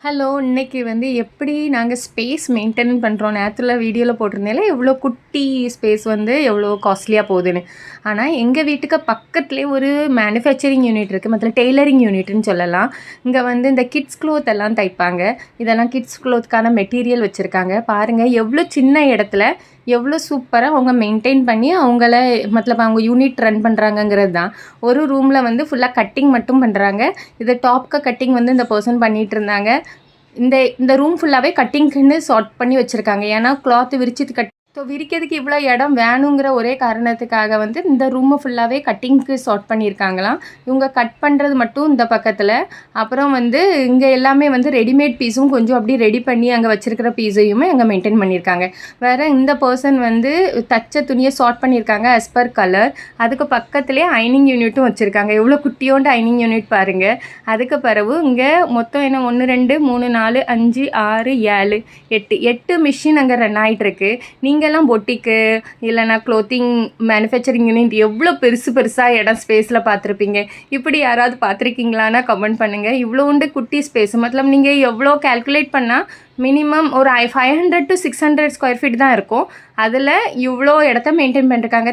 Hello! இன்னைக்கு வந்து எப்படி நாங்க ஸ்பேஸ் மெயின்டெயின் பண்றோம். நேத்துல வீடியோல போட்டிருந்தேன்ல, எவ்வளோ குட்டி ஸ்பேஸ் வந்து எவ்வளோ காஸ்ட்லியா போகுதுன்னு. ஆனா, எங்க வீட்டுக்கு பக்கத்திலேயே ஒரு மேனுஃபேக்சரிங் யூனிட் இருக்கு. மொத்தல டெய்லரிங் யூனிட்ன்னு சொல்லலாம். இங்க வந்து இந்த கிட்ஸ் க்ளோத் எல்லாம் தைப்பாங்க. இதெல்லாம் கிட்ஸ் க்ளோத்க்கான மெட்டீரியல் வச்சிருக்காங்க. பாருங்க, எவ்வளோ சின்ன இடத்துல எவ்வளோ சூப்பரா அவங்க மெயின்டெயின் பண்ணி அவங்கள மத்தலப் அவங்க யூனிட் ரன் பண்றாங்கங்கிறது தான். ஒரு ரூம்ல வந்து ஃபுல்லா கட்டிங் மட்டும் பண்றாங்க. இது டாப்க்கு கட்டிங் வந்து இந்த பெர்சன் பண்ணிட்டு இருந்தாங்க. இந்த இந்த ரூம் ஃபுல்லாவே கட்டிங்க்குன்னு சார்ட் பண்ணி வச்சிருக்காங்க. ஏன்னா கிளாத் விரிச்சிட்டு விரிக்கிறதுக்கு இவ்வளோ இடம் வேணுங்கிற ஒரே காரணத்துக்காக வந்து இந்த ரூமை ஃபுல்லாகவே கட்டிங்க்கு சார்ட் பண்ணியிருக்காங்களாம். இவங்க கட் பண்ணுறது மட்டும் இந்த பக்கத்தில், அப்புறம் வந்து இங்கே எல்லாமே வந்து ரெடிமேட் பீஸும் கொஞ்சம் அப்படி ரெடி பண்ணி அங்கே வச்சிருக்கிற பீஸையுமே அங்கே மெயின்டைன் பண்ணியிருக்காங்க. வேறு இந்த பர்சன் வந்து தச்ச துணியை சார்ட் பண்ணியிருக்காங்க as per கலர். அதுக்கு பக்கத்துலேயே ஐனிங் யூனிட்டும் வச்சுருக்காங்க. எவ்வளோ குட்டியோண்டு ஐனிங் யூனிட் பாருங்கள். அதுக்கு பிறகு இங்கே மொத்தம் என்ன 1 2 3 4 5 6 7 8 மிஷின் அங்கே ரன் ஆகிட்டுருக்கு. நீங்கள்லாம் பொட்டிக்கு இல்லைனா க்ளோத்திங் மேனுஃபேக்சரிங் யூனிட் எவ்வளோ பெருசாக இடம் ஸ்பேஸில் பார்த்துருப்பீங்க. இப்படி யாராவது பார்த்துருக்கீங்களான்னா கமெண்ட் பண்ணுங்கள். இவ்வளோண்டு குட்டி ஸ்பேஸ் மத்தலம் நீங்கள் எவ்வளோ கேல்குலேட் பண்ணால் மினிமம் ஒரு 500 to 600 ஸ்கொயர் ஃபீட் தான் இருக்கும். அதில் இவ்வளோ இடத்த மெயின்டைன் பண்ணிருக்காங்க.